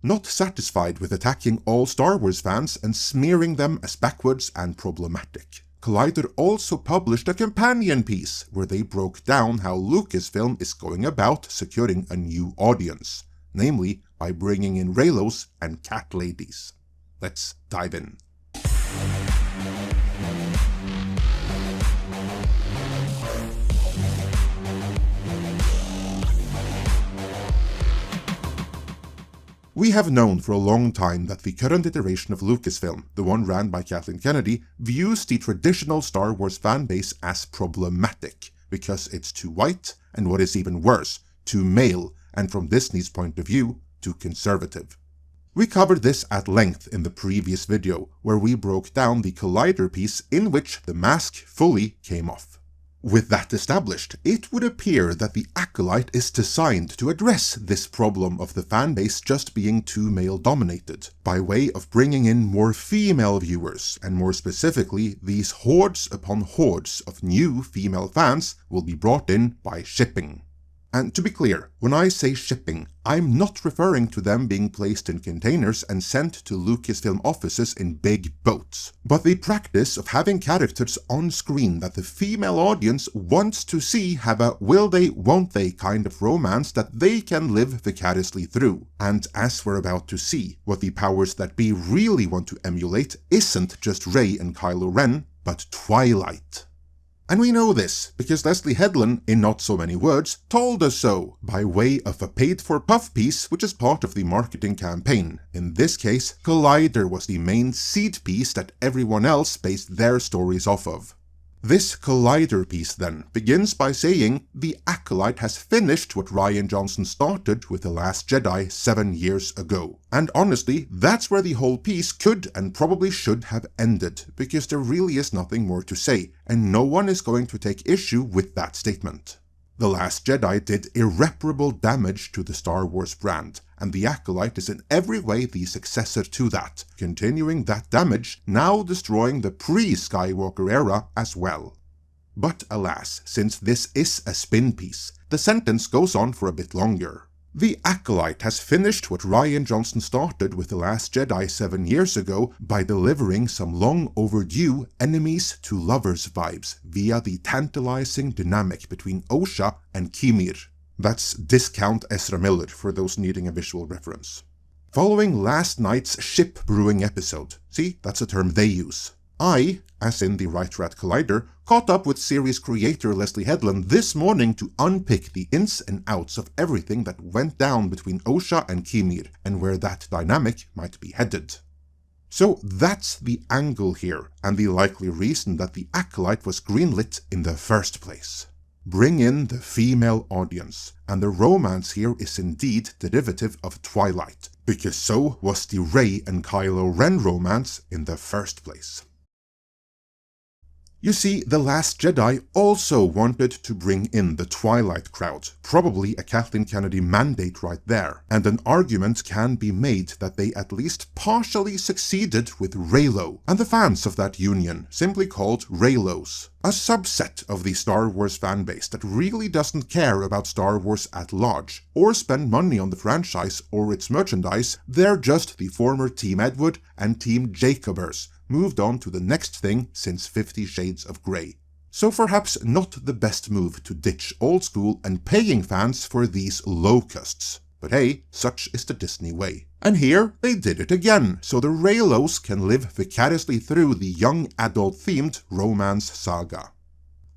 Not satisfied with attacking all Star Wars fans and smearing them as backwards and problematic, Collider also published a companion piece where they broke down how Lucasfilm is going about securing a new audience, namely by bringing in Reylos and cat ladies. Let's dive in. We have known for a long time that the current iteration of Lucasfilm, the one ran by Kathleen Kennedy, views the traditional Star Wars fanbase as problematic, because it's too white, and what is even worse, too male, and from Disney's point of view, too conservative. We covered this at length in the previous video, where we broke down the Collider piece in which the mask fully came off. With that established, it would appear that the Acolyte is designed to address this problem of the fanbase just being too male-dominated, by way of bringing in more female viewers, and more specifically, these hordes upon hordes of new female fans will be brought in by shipping. And to be clear, when I say shipping, I'm not referring to them being placed in containers and sent to Lucasfilm offices in big boats, but the practice of having characters on screen that the female audience wants to see have a will they, won't they kind of romance that they can live vicariously through. And as we're about to see, what the powers that be really want to emulate isn't just Rey and Kylo Ren, but Twilight. And we know this, because Leslye Headland, in not so many words, told us so, by way of a paid-for puff piece which is part of the marketing campaign. In this case, Collider was the main seed piece that everyone else based their stories off of. This Collider piece then begins by saying the Acolyte has finished what Rian Johnson started with The Last Jedi 7 years ago. And honestly, that's where the whole piece could and probably should have ended, because there really is nothing more to say, and no one is going to take issue with that statement. The Last Jedi did irreparable damage to the Star Wars brand, and the Acolyte is in every way the successor to that, continuing that damage, now destroying the pre-Skywalker era as well. But alas, since this is a spin piece, the sentence goes on for a bit longer. The Acolyte has finished what Rian Johnson started with The Last Jedi 7 years ago by delivering some long overdue enemies to lovers vibes via the tantalizing dynamic between Osha and Kimir. That's discount Ezra Miller for those needing a visual reference. Following last night's ship brewing episode, see, that's a term they use, I, as in the writer at Collider, caught up with series creator Leslye Headland this morning to unpick the ins and outs of everything that went down between Osha and Kimir, and where that dynamic might be headed. So that's the angle here, and the likely reason that the Acolyte was greenlit in the first place. Bring in the female audience, and the romance here is indeed derivative of Twilight, because so was the Rey and Kylo Ren romance in the first place. You see, The Last Jedi also wanted to bring in the Twilight crowd, probably a Kathleen Kennedy mandate right there, and an argument can be made that they at least partially succeeded with Reylo, and the fans of that union, simply called Reylos, a subset of the Star Wars fanbase that really doesn't care about Star Wars at large, or spend money on the franchise or its merchandise. They're just the former Team Edward and Team Jacobers, moved on to the next thing since 50 Shades of Grey. So perhaps not the best move to ditch old school and paying fans for these locusts. But hey, such is the Disney way. And here they did it again, so the Reylos can live vicariously through the young adult-themed romance saga.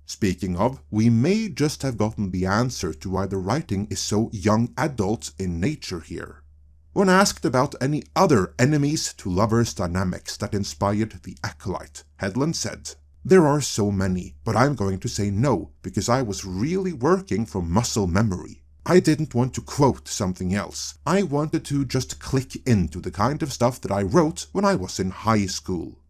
Speaking of, we may just have gotten the answer to why the writing is so young adult in nature here. When asked about any other enemies to lovers dynamics that inspired the Acolyte, Headland said, "There are so many, but I'm going to say no, because I was really working from muscle memory. I didn't want to quote something else. I wanted to just click into the kind of stuff that I wrote when I was in high school."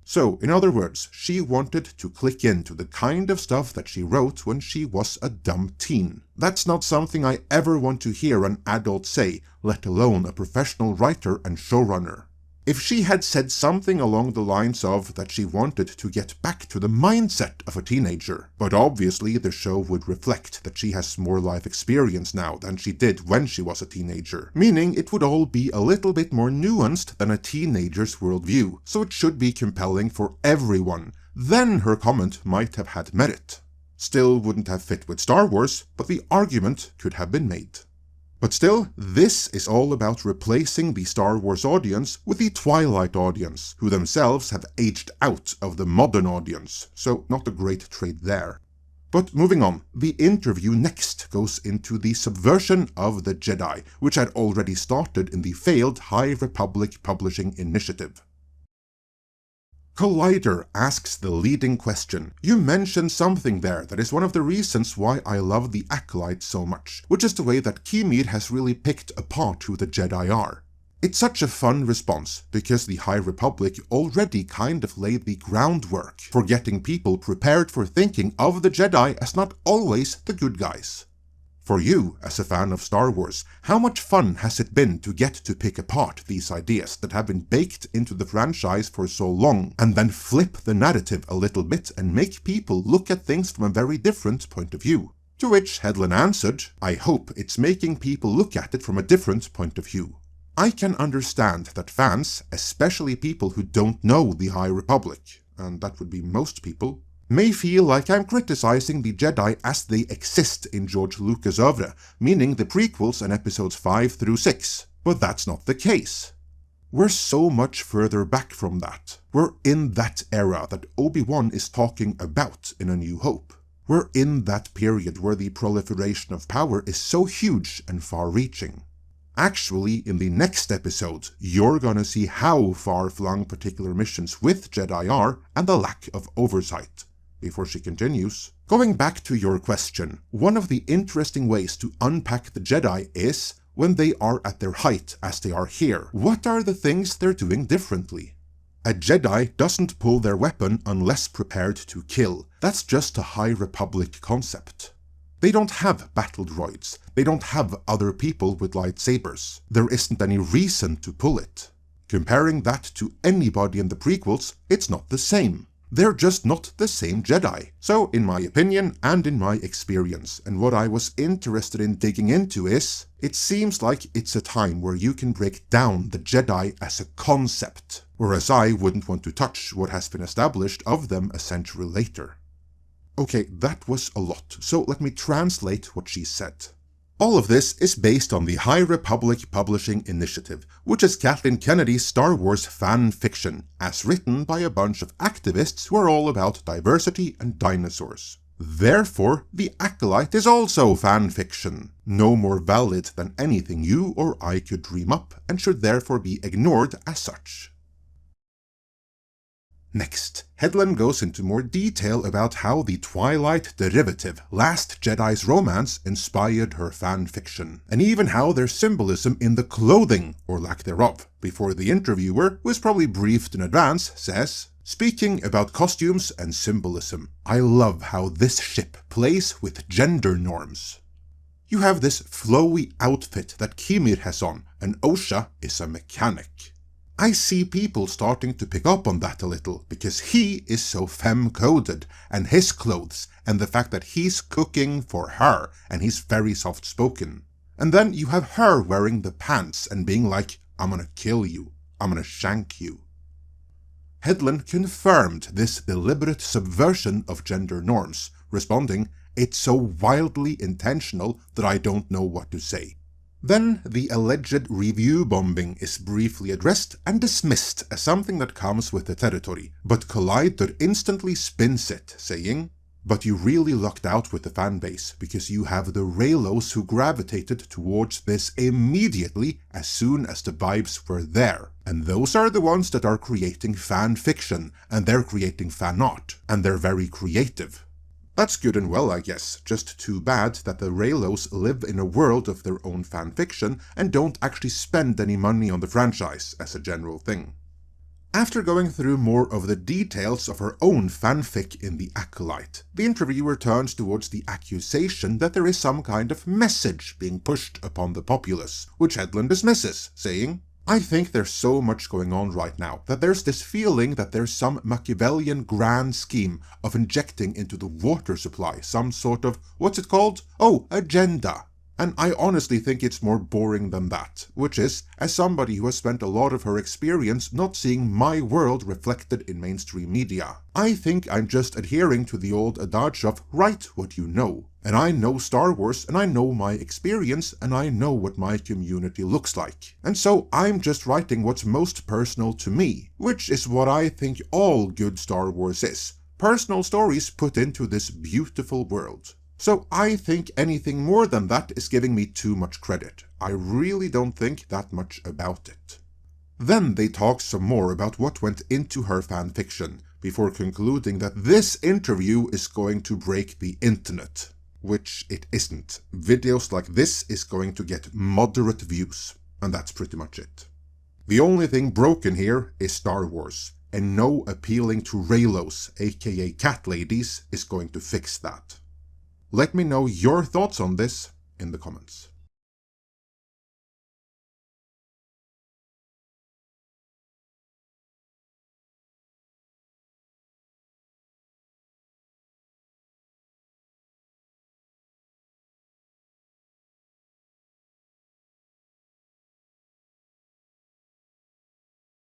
So, in other words, she wanted to click into the kind of stuff that she wrote when she was a dumb teen. That's not something I ever want to hear an adult say, let alone a professional writer and showrunner. If she had said something along the lines of that she wanted to get back to the mindset of a teenager, but obviously the show would reflect that she has more life experience now than she did when she was a teenager, meaning it would all be a little bit more nuanced than a teenager's worldview, so it should be compelling for everyone, then her comment might have had merit. Still wouldn't have fit with Star Wars, but the argument could have been made. But still, this is all about replacing the Star Wars audience with the Twilight audience, who themselves have aged out of the modern audience, so not a great trade there. But moving on, the interview next goes into the subversion of the Jedi, which had already started in the failed High Republic publishing initiative. Collider asks the leading question. You mentioned something there that is one of the reasons why I love the Acolyte so much, which is the way that Kimir has really picked apart who the Jedi are. It's such a fun response, because the High Republic already kind of laid the groundwork for getting people prepared for thinking of the Jedi as not always the good guys. For you, as a fan of Star Wars, how much fun has it been to get to pick apart these ideas that have been baked into the franchise for so long, and then flip the narrative a little bit and make people look at things from a very different point of view? To which Headland answered, I hope it's making people look at it from a different point of view. I can understand that fans, especially people who don't know the High Republic, and that would be most people, may feel like I'm criticizing the Jedi as they exist in George Lucas' oeuvre, meaning the prequels and episodes 5 through 6. But that's not the case. We're so much further back from that. We're in that era that Obi-Wan is talking about in A New Hope. We're in that period where the proliferation of power is so huge and far-reaching. Actually, in the next episode, you're gonna see how far-flung particular missions with Jedi are and the lack of oversight. Before she continues, going back to your question, one of the interesting ways to unpack the Jedi is, when they are at their height as they are here, what are the things they're doing differently? A Jedi doesn't pull their weapon unless prepared to kill. That's just a High Republic concept. They don't have battle droids. They don't have other people with lightsabers. There isn't any reason to pull it. Comparing that to anybody in the prequels, it's not the same. They're just not the same Jedi. So, in my opinion and in my experience, and what I was interested in digging into is, it seems like it's a time where you can break down the Jedi as a concept, whereas I wouldn't want to touch what has been established of them a century later. Okay, that was a lot, so let me translate what she said. All of this is based on the High Republic Publishing Initiative, which is Kathleen Kennedy's Star Wars fan fiction, as written by a bunch of activists who are all about diversity and dinosaurs. Therefore, the Acolyte is also fan fiction, no more valid than anything you or I could dream up, and should therefore be ignored as such. Next, Headland goes into more detail about how the Twilight derivative, Last Jedi's romance, inspired her fan fiction, and even how there's symbolism in the clothing, or lack thereof, before the interviewer, who is probably briefed in advance, says, speaking about costumes and symbolism, I love how this ship plays with gender norms. You have this flowy outfit that Kimir has on, and Osha is a mechanic. I see people starting to pick up on that a little, because he is so femme-coded, and his clothes, and the fact that he's cooking for her, and he's very soft-spoken. And then you have her wearing the pants and being like, I'm gonna kill you, I'm gonna shank you. Headland confirmed this deliberate subversion of gender norms, responding, it's so wildly intentional that I don't know what to say. Then the alleged review bombing is briefly addressed and dismissed as something that comes with the territory, but Collider instantly spins it, saying, but you really lucked out with the fanbase, because you have the Reylos who gravitated towards this immediately as soon as the vibes were there. And those are the ones that are creating fan fiction, and they're creating fan art, and they're very creative. That's good and well, I guess, just too bad that the Reylos live in a world of their own fanfiction and don't actually spend any money on the franchise, as a general thing. After going through more of the details of her own fanfic in The Acolyte, the interviewer turns towards the accusation that there is some kind of message being pushed upon the populace, which Headland dismisses, saying, I think there's so much going on right now that there's this feeling that there's some Machiavellian grand scheme of injecting into the water supply some sort of, what's it called? Oh, agenda. And I honestly think it's more boring than that, which is, as somebody who has spent a lot of her experience not seeing my world reflected in mainstream media, I think I'm just adhering to the old adage of write what you know. And I know Star Wars, and I know my experience, and I know what my community looks like. And so I'm just writing what's most personal to me, which is what I think all good Star Wars is. Personal stories put into this beautiful world. So I think anything more than that is giving me too much credit. I really don't think that much about it. Then they talk some more about what went into her fanfiction, before concluding that this interview is going to break the internet. Which it isn't. Videos like this is going to get moderate views, and that's pretty much it. The only thing broken here is Star Wars, and no appealing to Reylos, aka cat ladies, is going to fix that. Let me know your thoughts on this in the comments.